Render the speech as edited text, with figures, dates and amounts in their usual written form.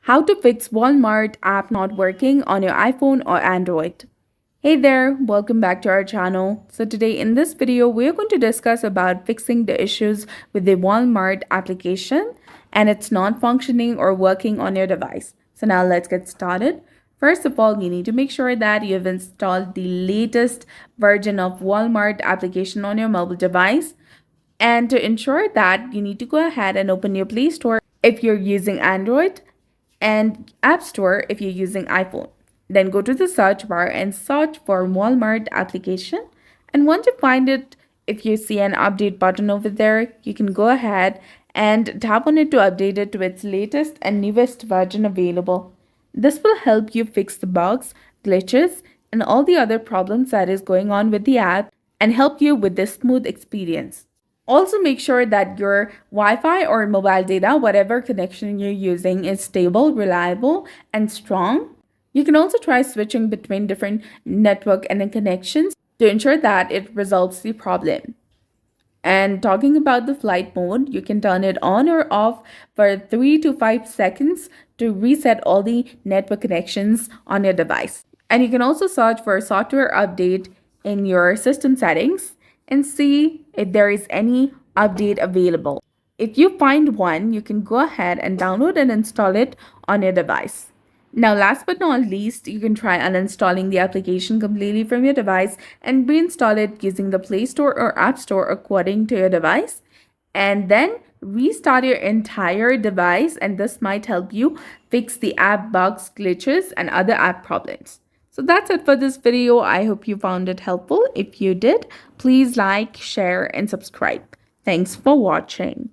How to fix Walmart app not working on your iPhone or Android. Hey there, welcome back to our channel. So today in this video, we're going to discuss about fixing the issues with the Walmart application and it's not functioning or working on your device. So now let's get started. First of all, you need to make sure that you've installed the latest version of Walmart application on your mobile device. And to ensure that, you need to go ahead and open your Play Store if you're using Android and App Store if you're using iPhone. Then go to the search bar and search for Walmart application. And once you find it, if you see an update button over there, you can go ahead and tap on it to update it to its latest and newest version available. This will help you fix the bugs, glitches, and all the other problems that is going on with the app and help you with this smooth experience. Also, make sure that your Wi-Fi or mobile data, whatever connection you're using, is stable, reliable, and strong. You can also try switching between different network and connections to ensure that it resolves the problem. And talking about the flight mode, you can turn it on or off for 3 to 5 seconds to reset all the network connections on your device. And you can also search for a software update in your system settings and see if there is any update available. If you find one, you can go ahead and download and install it on your device. Now, last but not least, you can try uninstalling the application completely from your device and reinstall it using the Play Store or App Store according to your device. And then restart your entire device, and this might help you fix the app bugs, glitches, and other app problems. So that's it for this video. I hope you found it helpful. If you did, please like, share, and subscribe. Thanks for watching.